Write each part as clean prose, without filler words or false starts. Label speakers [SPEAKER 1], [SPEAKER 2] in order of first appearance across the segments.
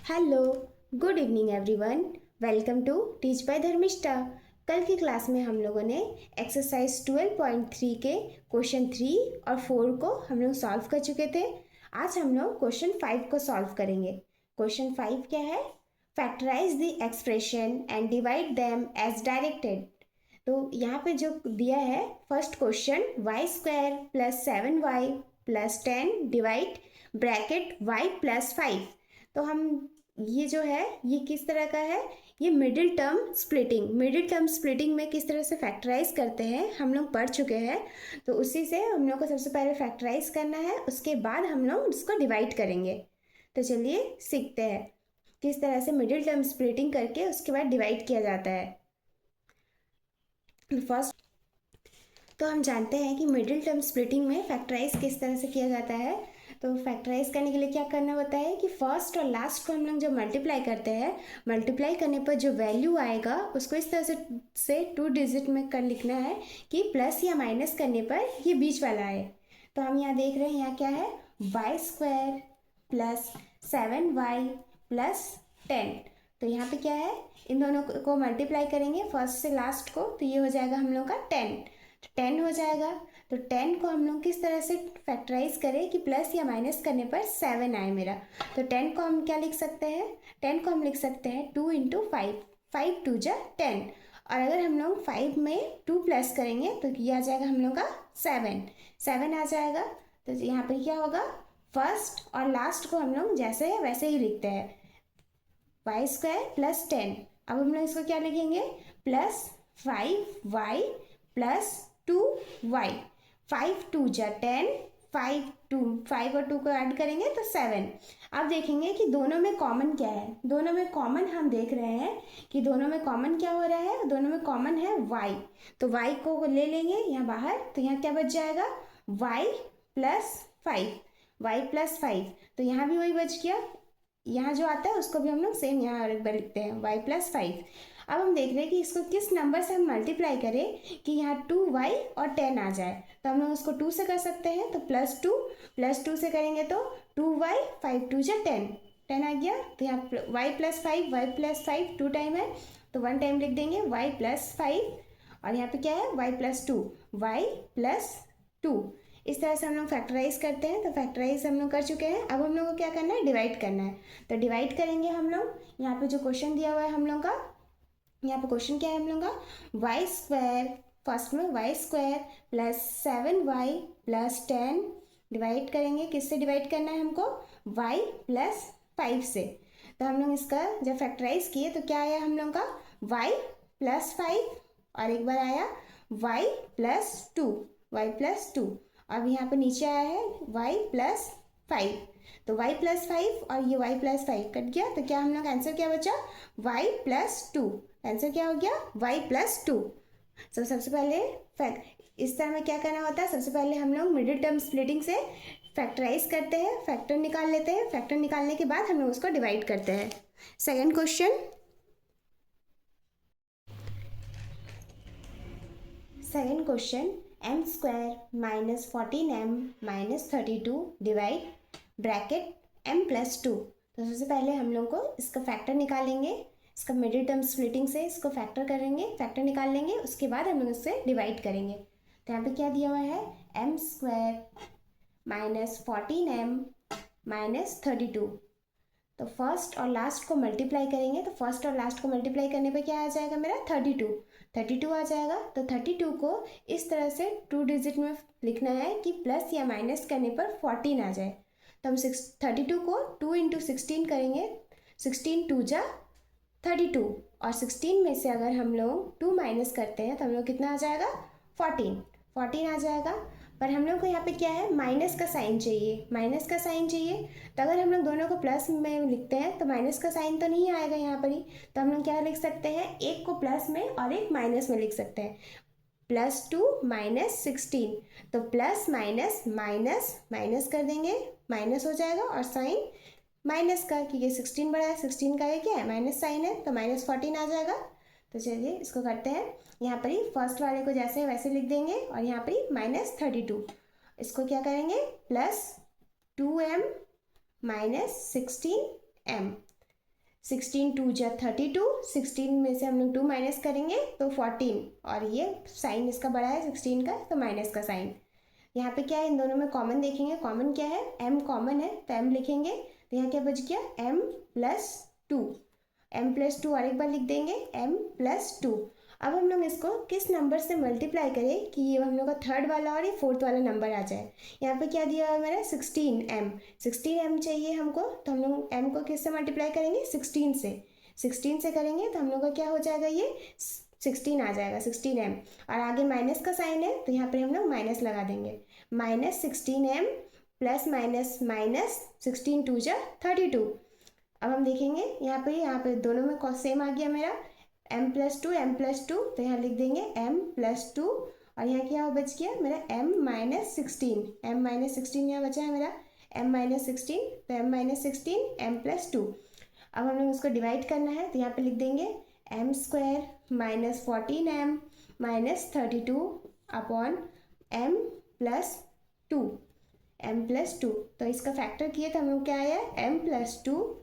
[SPEAKER 1] Hello, good evening everyone. Welcome to teach by Dharmishtha. कल की class में हम लोगों ने एक्सरसाइज 12.3 के क्वेश्चन 3 और 4 को हम लोग सॉल्व कर चुके थे। आज हम लोग क्वेश्चन 5 को सॉल्व करेंगे। क्वेश्चन 5 क्या है? Factorise the expression and divide them as directed. तो यहाँ पे जो दिया है first question, y square plus 7y plus 10 divide bracket y plus 5। तो हम ये जो है ये किस तरह का है? ये मिडिल टर्म स्प्लिटिंग में किस तरह से फैक्टराइज करते हैं हम लोग पढ़ चुके हैं। तो उसी से हम लोग को सबसे पहले फैक्टराइज करना है, उसके बाद हम लोग इसको डिवाइड करेंगे। तो चलिए सीखते हैं किस तरह से मिडिल टर्म स्प्लिटिंग करके उसके बाद डिवाइड किया जाता है। फर्स्ट तो हम जानते हैं कि मिडिल टर्म स्प्लिटिंग में फैक्टराइज किस तरह से किया जाता है। तो फैक्टराइज करने के लिए क्या करना होता है कि फर्स्ट और लास्ट को हम लोग जब मल्टीप्लाई करते हैं, मल्टीप्लाई करने पर जो वैल्यू आएगा उसको इस तरह से 2 डिजिट में कर लिखना है कि प्लस या माइनस करने पर ये बीच वाला आए। तो हम यहाँ देख रहे हैं यहाँ क्या है, Y square plus 7y plus 10। तो यहाँ पे क्या है, इन दोनों को मल्टीप्लाई करेंगे फर्स्ट से लास्ट को, तो ये हो जाएगा हम लोग का 10। 10 हो जाएगा। तो 10 को हम लोग किस तरह से फैक्टराइज करें कि प्लस या माइनस करने पर 7 आए मेरा। तो 10 को हम क्या लिख सकते हैं? 10 को हम लिख सकते हैं 2 इंटू 5, 5 2 जा 10। और अगर हम लोग 5 में 2 प्लस करेंगे तो ये आ जाएगा हम लोग का 7 आ जाएगा। तो यहाँ पर क्या होगा, फर्स्ट और लास्ट को हम लोग जैसे है वैसे ही लिखते हैं, वाई स्क्वायर प्लस 10। अब हम लोग इसको क्या लिखेंगे, प्लस 5y प्लस 2y। 5 2 जा 10, 5 और 2 को ऐड करेंगे तो 7। अब देखेंगे कि दोनों में कॉमन क्या है। दोनों में कॉमन हम देख रहे हैं कि दोनों में कॉमन क्या हो रहा है, दोनों में कॉमन है y। तो y को ले लेंगे यहाँ बाहर, तो यहाँ क्या बच जाएगा, y प्लस 5। तो यहाँ भी वही बच गया, यहाँ जो आता है उसको भी हम लोग सेम यहाँ एक बार लिखते हैं, y प्लस 5। अब हम देख रहे हैं कि इसको किस नंबर से हम मल्टीप्लाई करें कि यहाँ 2y और 10 आ जाए। तो हम लोग उसको 2 से कर सकते हैं, तो प्लस टू से करेंगे तो 2y, 5 2 जा 10, 10 आ गया। तो यहाँ y प्लस 5 2 टाइम है तो 1 टाइम लिख देंगे y प्लस 5। और यहाँ पे क्या है, y प्लस 2, y प्लस 2। इस तरह से हम लोग फैक्टराइज करते हैं। तो फैक्टराइज हम लोग कर चुके हैं। अब हम लोग को क्या करना है, डिवाइड करना है। तो डिवाइड करेंगे हम लोग। यहाँ पे जो क्वेश्चन दिया हुआ है हम लोग का, यहाँ पे क्वेश्चन क्या है हम लोग का, वाई स्क्वायर, फर्स्ट में y square plus 7y plus 10 divide करेंगे। किससे डिवाइड करना है हमको, y प्लस 5 से। तो हम लोग इसका जब फैक्टराइज किए तो क्या आया हम लोग का, y प्लस 5 और एक बार आया y प्लस 2। अब यहाँ पे नीचे आया है y प्लस 5। तो y प्लस 5 और ये y प्लस 5 कट गया। तो क्या हम लोग आंसर क्या बचा, y प्लस 2। आंसर क्या हो गया, y प्लस 2। तो सबसे पहले इस तरह में क्या करना होता है, सबसे पहले हम लोग मिडिल टर्म स्प्लिटिंग से फैक्टराइज करते हैं, फैक्टर निकाल लेते हैं। फैक्टर निकालने के बाद हम लोग उसको डिवाइड करते हैं। Second question m square minus 14m minus 32 divide bracket m plus 2। तो सबसे पहले हम लोग को इसका फैक्टर निकालेंगे, इसका मिडिल टर्म स्प्लिटिंग से इसको फैक्टर करेंगे, फैक्टर निकाल लेंगे, उसके बाद हम लोग इससे डिवाइड करेंगे। तो यहाँ पे क्या दिया हुआ है, M square minus 14m minus 32। तो फर्स्ट और लास्ट को मल्टीप्लाई करेंगे, तो फर्स्ट और लास्ट को मल्टीप्लाई करने पे क्या आ जाएगा मेरा, 32 आ जाएगा। तो 32 को इस तरह से 2 डिजिट में लिखना है कि प्लस या माइनस करने पर 14 आ जाए। तो हम 32 को 2 इंटू 16 करेंगे, 16 2 जा 32। और 16 में से अगर हम लोग 2 माइनस करते हैं तो हम लोग कितना आ जाएगा, 14 आ जाएगा। पर हम लोग को यहाँ पे क्या है, माइनस का साइन चाहिए। तो अगर हम लोग दोनों को प्लस में लिखते हैं तो माइनस का साइन तो नहीं आएगा यहाँ पर ही। तो हम लोग क्या लिख सकते हैं, एक को प्लस में और एक माइनस में लिख सकते हैं, +2 माइनस 16। तो प्लस माइनस माइनस माइनस कर देंगे, माइनस हो जाएगा और साइन माइनस का, क्योंकि 16 बड़ा है, 16 का ये क्या है, माइनस साइन है, तो -14 आ जाएगा। तो चलिए इसको करते हैं। यहाँ पर ही फर्स्ट वाले को जैसे है वैसे लिख देंगे और यहाँ पर ही -32। इसको क्या करेंगे, +2m माइनस 16m। 16 टू जा 32, 16 में से हम लोग 2 माइनस करेंगे तो 14, और ये साइन इसका बड़ा है 16 का, तो माइनस का साइन। यहाँ पे क्या है, इन दोनों में कॉमन देखेंगे, कॉमन क्या है, m कॉमन है तो m लिखेंगे, तो यहाँ क्या बच गया m प्लस 2, m+2 और एक बार लिख देंगे m+2। अब हम लोग इसको किस नंबर से मल्टीप्लाई करें कि ये हम लोग का थर्ड वाला और ये फोर्थ वाला नंबर आ जाए। यहाँ पे क्या दिया है मेरा 16m चाहिए हमको, तो हम लोग m को किससे मल्टीप्लाई करेंगे, 16 से करेंगे तो हम लोग का क्या हो जाएगा, ये 16 आ जाएगा, 16m। और आगे माइनस का साइन है तो यहाँ पर हम लोग माइनस लगा देंगे, -16m plus minus minus 16 to जा 32। अब हम देखेंगे यहाँ पे दोनों में सेम आ गया मेरा m+2, तो यहाँ लिख देंगे m+2, और यहाँ क्या बच गया मेरा m-16 यहाँ बचा है मेरा m-16, तो m-16 m+2। अब हम लोग उसको डिवाइड करना है तो यहाँ पे लिख देंगे m² -14m -32 अपॉन m+2, तो इसका फैक्टर किए तो हम लोग क्या आया m+2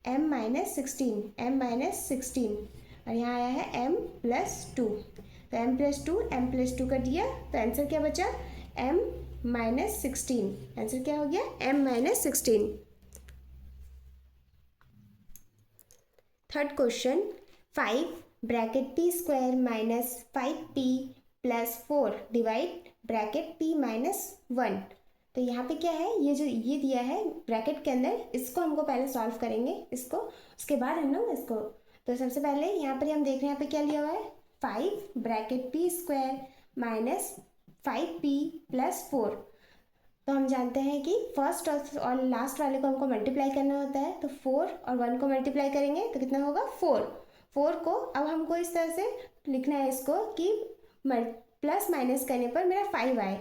[SPEAKER 1] m-16, और यहाँ आया है m+2, तो m+2 कर दिया तो आंसर क्या बचा m-16, आंसर क्या हो गया m-16। Third question, 5 bracket p² -5p + 4 divide bracket p -1। तो यहाँ पे क्या है, ये जो ये दिया है ब्रैकेट के अंदर, इसको हमको पहले सॉल्व करेंगे इसको, उसके बाद हम लोग इसको। तो सबसे पहले यहाँ पर हम देख रहे हैं यहाँ पे क्या लिया हुआ है, 5 ब्रैकेट p² -5p + 4। तो हम जानते हैं कि फर्स्ट और लास्ट वाले को हमको मल्टीप्लाई करना होता है, तो 4 और 1 को मल्टीप्लाई करेंगे तो कितना होगा 4 को अब हमको इस तरह से लिखना है इसको कि प्लस माइनस करने पर मेरा 5 आए,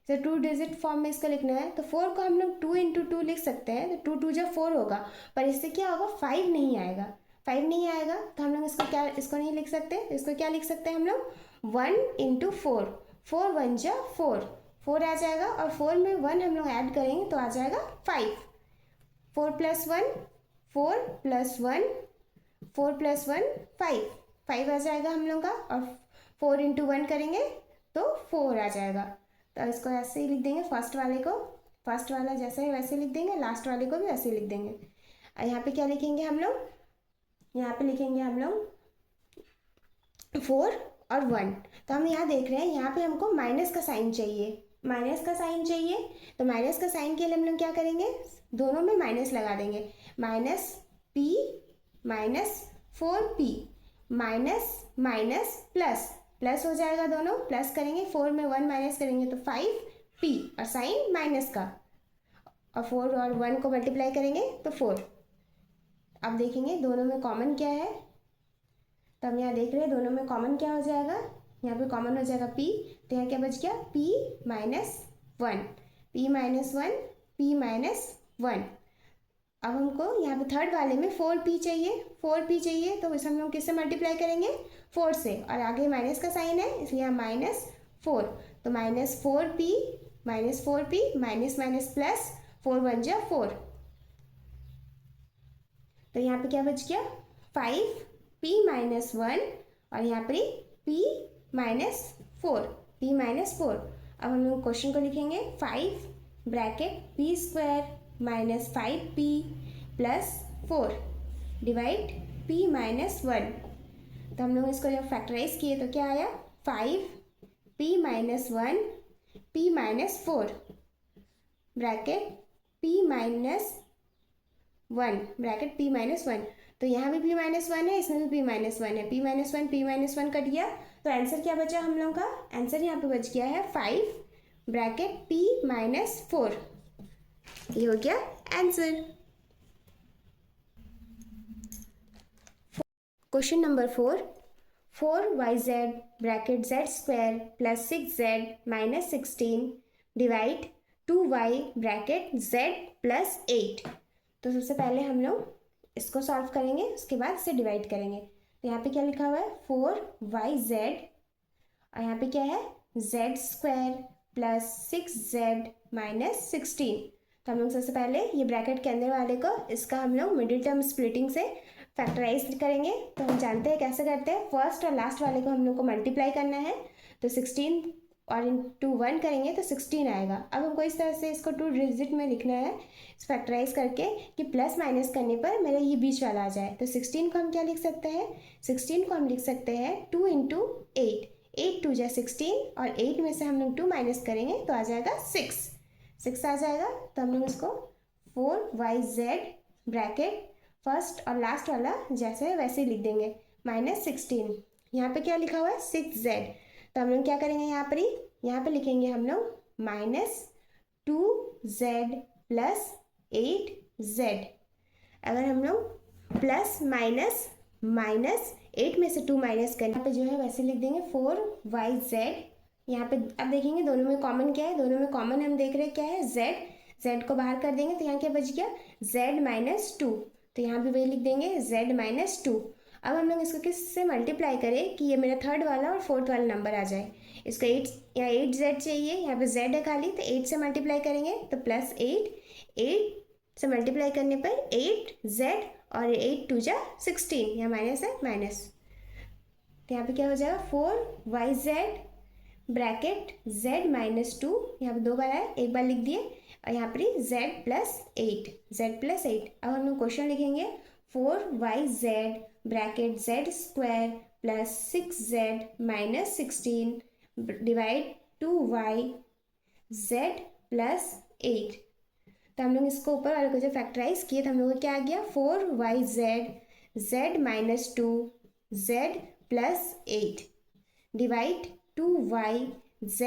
[SPEAKER 1] तो 2 डिजिट फॉर्म में इसको लिखना है। तो 4 को हम लोग 2 × 2 लिख सकते हैं, तो 2 2 जा 4 होगा, पर इससे क्या होगा 5 नहीं आएगा, तो हम लोग इसको नहीं लिख सकते, इसको क्या लिख सकते हैं हम लोग 1 × 4, 4 1 जा 4 आ जाएगा, और 4 में 1 हम लोग ऐड करेंगे तो आ जाएगा 5, 4 + 1 5 आ जाएगा हम लोग का, और 4 × 1 करेंगे तो 4 आ जाएगा। तो इसको ऐसे ही लिख देंगे, फर्स्ट वाला जैसे है वैसे लिख देंगे, लास्ट वाले को भी ऐसे ही लिख देंगे। और यहाँ पे क्या लिखेंगे हम लोग, यहाँ पे लिखेंगे हम लोग 4 और 1। तो हम यहाँ देख रहे हैं यहाँ पे हमको माइनस का साइन चाहिए, तो माइनस का साइन के लिए हम लोग क्या करेंगे, दोनों में माइनस लगा देंगे, -p -4p माइनस प्लस हो जाएगा, दोनों प्लस करेंगे, 4 में 1 माइनस करेंगे तो 5p, और साइन माइनस का, और 4 और 1 को मल्टीप्लाई करेंगे तो 4। अब देखेंगे दोनों में कॉमन क्या है, तो हम यहाँ देख रहे हैं दोनों में कॉमन क्या हो जाएगा, यहाँ पे कॉमन हो जाएगा p, तो यहाँ क्या बच गया p -1। अब हमको यहाँ पे थर्ड वाले में 4p चाहिए, तो इसे हम लोग किससे मल्टीप्लाई करेंगे 4 से, और आगे माइनस का साइन है इसलिए यहाँ -4, तो -4p माइनस प्लस 4 1 जा 4, तो यहाँ पे क्या बच गया 5p -1, और यहाँ पर p -4। अब हम लोग क्वेश्चन को लिखेंगे 5 bracket p² -5p + 4 divide p -1। तो हम लोग इसको जब फैक्टराइज किए तो क्या आया 5p -1 p -4 ब्रैकेट p -1, तो यहाँ भी p -1 है, इसमें भी p -1 है, p -1 कट गया, तो आंसर क्या बचा हम लोग का, आंसर यहाँ पे बच गया है 5 ब्रैकेट p -4, ये हो गया answer. Question number 4yz bracket z² + 6z -16 divide 2y bracket z + 8। तो सबसे पहले हम लोग इसको सॉल्व करेंगे, उसके बाद इसे डिवाइड करेंगे। तो यहाँ पे क्या लिखा हुआ है 4yz, और यहाँ पे क्या है z² + 6z -16। तो हम लोग सबसे पहले ये ब्रैकेट के अंदर वाले को, इसका हम लोग मिडिल टर्म स्प्लिटिंग से फैक्टराइज करेंगे तो हम जानते हैं कैसे करते हैं। फर्स्ट और लास्ट वाले को हम लोग को मल्टीप्लाई करना है, तो 16 और इंटू 1 करेंगे तो 16 आएगा। अब हमको इस तरह से इसको 2 डिजिट में लिखना है फैक्टराइज करके कि प्लस माइनस करने पर मेरा ये बीच वाला आ जाए। तो 16 को हम क्या लिख सकते हैं, 16 को हम लिख सकते हैं 2 इंटू 8, 8 2 जा 16 और 8 में से हम लोग 2 माइनस करेंगे तो आ जाएगा 6 आ जाएगा। तो हम लोग इसको 4yz ब्रैकेट फर्स्ट और लास्ट वाला जैसे है वैसे ही लिख देंगे -16। यहाँ पे क्या लिखा हुआ है 6z, तो हम लोग क्या करेंगे यहाँ पे लिखेंगे हम लोग -2z प्लस 8z। अगर हम लोग प्लस माइनस माइनस 8 में से 2 माइनस करें, यहाँ पे जो है वैसे लिख देंगे 4yz। यहाँ पे अब देखेंगे दोनों में कॉमन क्या है, दोनों में कॉमन हम देख रहे हैं क्या है z को बाहर कर देंगे तो यहाँ क्या बच गया z-2, तो यहाँ भी वही लिख देंगे z-2। अब हम लोग इसको किससे मल्टीप्लाई करें कि ये मेरा थर्ड वाला और फोर्थ वाला नंबर आ जाए। इसको 8, यहाँ 8z चाहिए, यहाँ पे z है खाली, तो 8 से मल्टीप्लाई करेंगे तो +8, 8 से मल्टीप्लाई करने पर 8z और 8 2 जा 16, यहाँ माइनस है माइनस, तो यहाँ पे क्या हो जाएगा 4yz ब्रैकेट z-2, यहाँ पे 2 बार है, एक बार लिख दिए, और यहाँ पर z+8। अब हम लोग क्वेश्चन लिखेंगे 4yz bracket z² plus 6z-16 divide 2yz plus 8। तो हम लोग इसको ऊपर वाले को जब फैक्टराइज किए तो हम लोग को क्या आ गया 4yz z-2 z plus 8 divide 2yz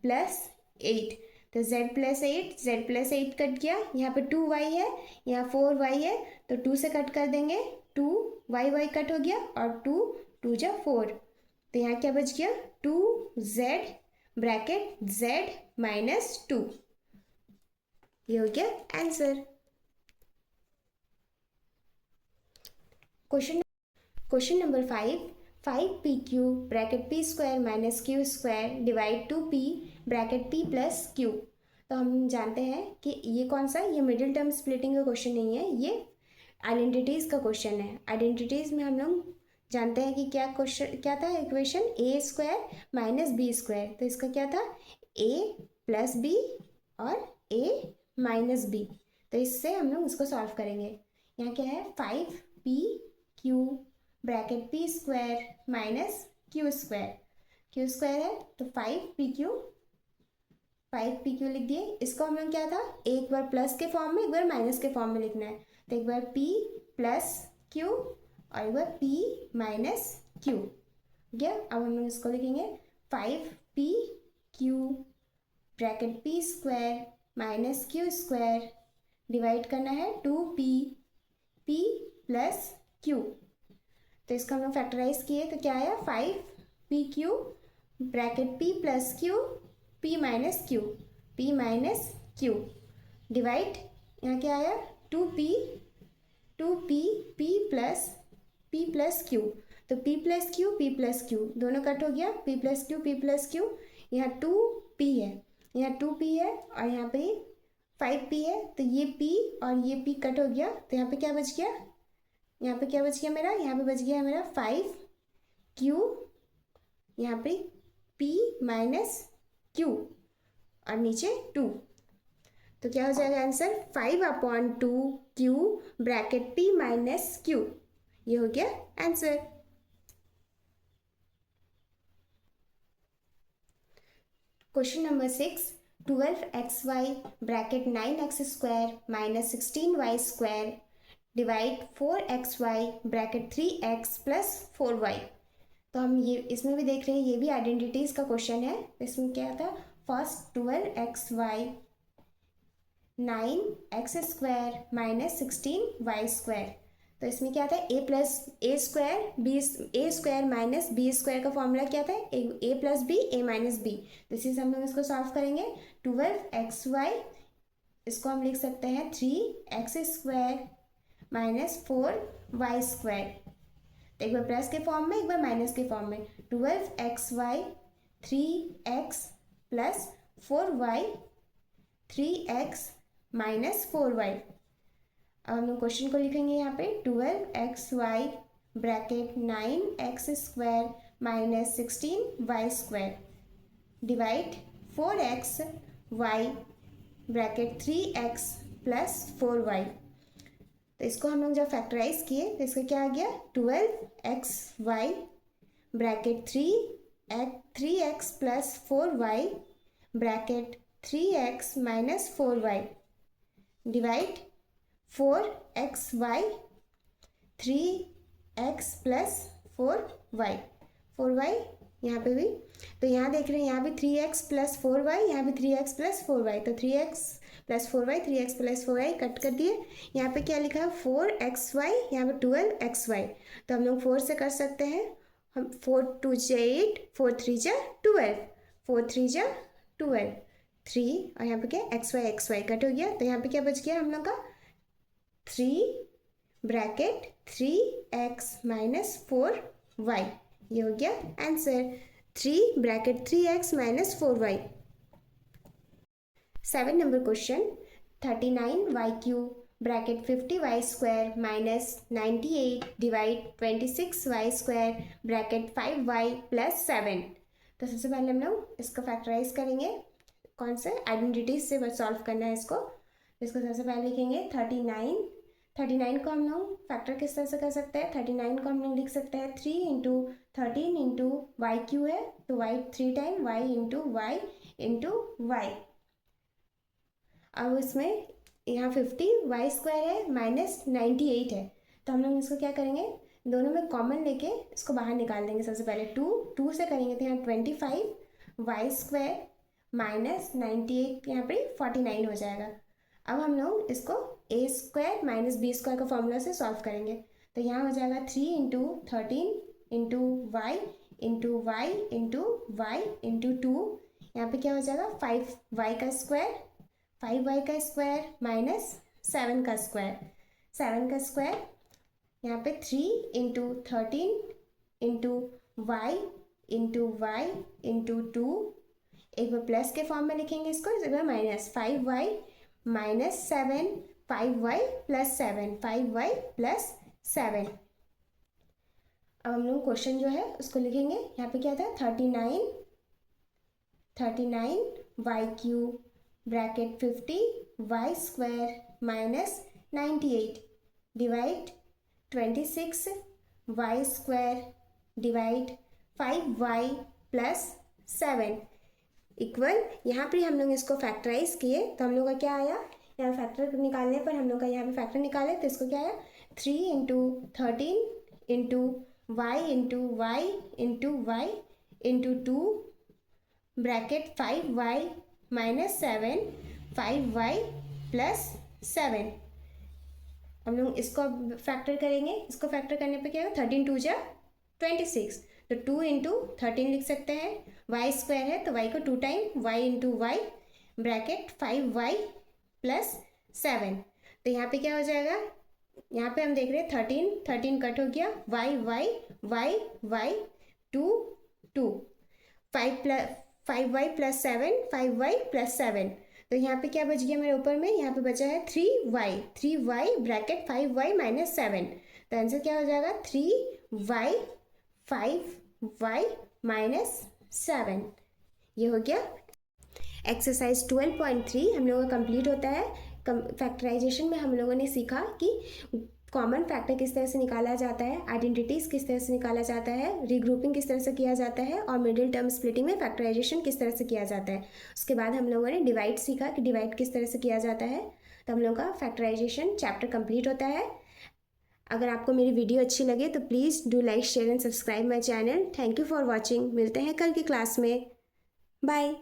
[SPEAKER 1] plus 8। तो z+8 कट गया, यहाँ पे 2y है, यहाँ 4y है, तो 2 से कट कर देंगे, 2y कट हो गया और 2 2 जा 4, तो यहाँ क्या बच गया 2z ब्रैकेट z-2। ये हो गया answer. Question number 5p³ bracket p² minus q² divide 2p bracket p plus q। तो हम जानते हैं कि ये कौन सा, ये मिडिल टर्म स्प्लिटिंग का क्वेश्चन नहीं है, ये आइडेंटिटीज़ का क्वेश्चन है। आइडेंटिटीज़ में हम लोग जानते हैं कि क्या था इक्वेशन a² माइनस b², तो इसका क्या था a प्लस b और a माइनस b, तो इससे हम लोग इसको सॉल्व करेंगे। यहाँ क्या है 5p³ bracket p² minus q² है, तो 5pq लिख दिए। इसको हम लोग क्या था एक बार प्लस के फॉर्म में एक बार माइनस के फॉर्म में लिखना है, तो एक बार p प्लस q और एक बार p माइनस q गया। अब हम लोग इसको लिखेंगे 5pq bracket p² minus q² divide करना है 2p p प्लस q। तो इसका हम लोग फैक्टराइज किए तो क्या आया 5pq bracket p plus q p minus q divide, यहाँ क्या आया 2p p प्लस q, तो p प्लस q दोनों कट हो गया, p प्लस q, यहाँ 2p है, यहाँ 2p है और यहाँ पे 5p है, तो ये p और ये p कट हो गया, तो यहाँ पे क्या बच गया, यहाँ पे मेरा, यहाँ पे बच गया है मेरा 5q, यहाँ पे p माइनस q और नीचे 2, तो क्या हो जाएगा answer 5/2q bracket p minus q। ये हो गया answer. Question number 6, 12xy bracket 9x² minus 16y² divide 4xy bracket 3x plus 4y। तो हम ये इसमें भी देख रहे हैं, ये भी आइडेंटिटीज़ का क्वेश्चन है। इसमें क्या था first 12xy 9x² minus 16y², तो इसमें क्या था a² माइनस b² का फॉर्मूला क्या था a plus b a minus b, तो इसी से हम लोग इसको सॉल्व करेंगे। 12xy इसको हम लिख सकते हैं 3x² माइनस 4y², तो एक बार प्लस के फॉर्म में एक बार माइनस के फॉर्म में 12xy 3x plus 4y 3x minus 4y। अब हम लोग क्वेश्चन को लिखेंगे यहाँ पे 12xy bracket 9x² minus 16y² divide 4xy bracket 3x plus 4y। तो इसको हम लोग जब फैक्टराइज किए तो इसका क्या आ गया 12xy bracket 3x plus 4y bracket 3x minus 4y divide 4xy 3x plus 4y यहाँ पे भी, तो यहाँ देख रहे हैं यहाँ भी 3x प्लस 4y, यहाँ भी 3x प्लस 4y, तो 3x plus 4y 3x plus 4y cut कर दिए। यहाँ पे क्या लिखा है 4xy, यहाँ पे 12xy, तो हम लोग 4 से कर सकते हैं, हम 4 2 जा 8, 4 3 जा 12, 4 3 जा 12, 3 और यहाँ पे क्या xy कट हो गया, तो यहाँ पे क्या बच गया हम लोग का 3 ब्रैकेट 3x माइनस 4y, ये हो गया answer 3 bracket 3x minus 4y। 7 number question 39y³ bracket 50y² minus 98 divide 26y² bracket 5y plus 7। तो सबसे पहले हम लोग इसको फैक्टराइज करेंगे, कौन से आइडेंटिटीज से सॉल्व करना है इसको। इसको सबसे पहले लिखेंगे 39 को हम लोग फैक्टर किस तरह से कर सकते हैं, 39 को हम लोग लिख सकते हैं 3 इंटू 13 इंटू y³ है, तो y 3 time y into y। अब इसमें यहाँ 50y² है माइनस 98 है, तो हम लोग इसको क्या करेंगे, दोनों में कॉमन लेके इसको बाहर निकाल देंगे। सबसे पहले 2 से करेंगे तो यहाँ 25y² माइनस 98 यहाँ पे 49 हो जाएगा। अब हम लोग इसको a² माइनस b² का फॉर्मूला से सॉल्व करेंगे, तो यहाँ हो जाएगा 3 into 13 into y into y into 2, यहाँ पे क्या हो जाएगा 5y का स्क्वायर माइनस 7 का स्क्वायर, यहाँ पे 3 इंटू 13 इंटू y इंटू 2, एक बार प्लस के फॉर्म में लिखेंगे इसको, इस बार minus 5y minus 7 5y plus 7। अब हम लोग क्वेश्चन जो है उसको लिखेंगे, यहाँ पे क्या था 39y³ bracket 50y² minus 98 divide 26y² divide 5y plus 7 equal, यहाँ पर हम लोग इसको फैक्टराइज किए तो हम लोग का क्या आया, यहाँ फैक्टर निकालने पर हम लोग का यहाँ पे फैक्टर निकाले तो इसको क्या आया 3 into 13 into y into 2 bracket 5y minus 7 5y plus 7। हम लोग इसको फैक्टर करेंगे, इसको फैक्टर करने पे क्या होगा 13 2 जा 26, तो 2 इंटू 13 लिख सकते हैं, y² है तो y को 2 time y into y bracket 5y plus 7। तो यहाँ पे क्या हो जाएगा, यहाँ पे हम देख रहे हैं 13 कट हो गया, y 2 5y प्लस 7 तो यहाँ पे क्या बच गया मेरे ऊपर में, यहाँ पे बचा है 3y ब्रैकेट 5y माइनस 7, तो आंसर क्या हो जाएगा 3y 5y माइनस 7। ये हो गया एक्सरसाइज 12.3 हम लोगों का कंप्लीट होता है। फैक्टराइजेशन में हम लोगों ने सीखा कि कॉमन फैक्टर किस तरह से निकाला जाता है, आइडेंटिटीज़ किस तरह से निकाला जाता है, रीग्रुपिंग किस तरह से किया जाता है, और मिडिल टर्म स्प्लिटिंग में फैक्टराइजेशन किस तरह से किया जाता है। उसके बाद हम लोगों ने डिवाइड सीखा कि डिवाइड किस तरह से किया जाता है। तो हम लोगों का फैक्टराइजेशन चैप्टर कंप्लीट होता है। अगर आपको मेरी वीडियो अच्छी लगे तो please do like share and subscribe my channel. Thank you for watching. मिलते हैं कल की क्लास में। बाय।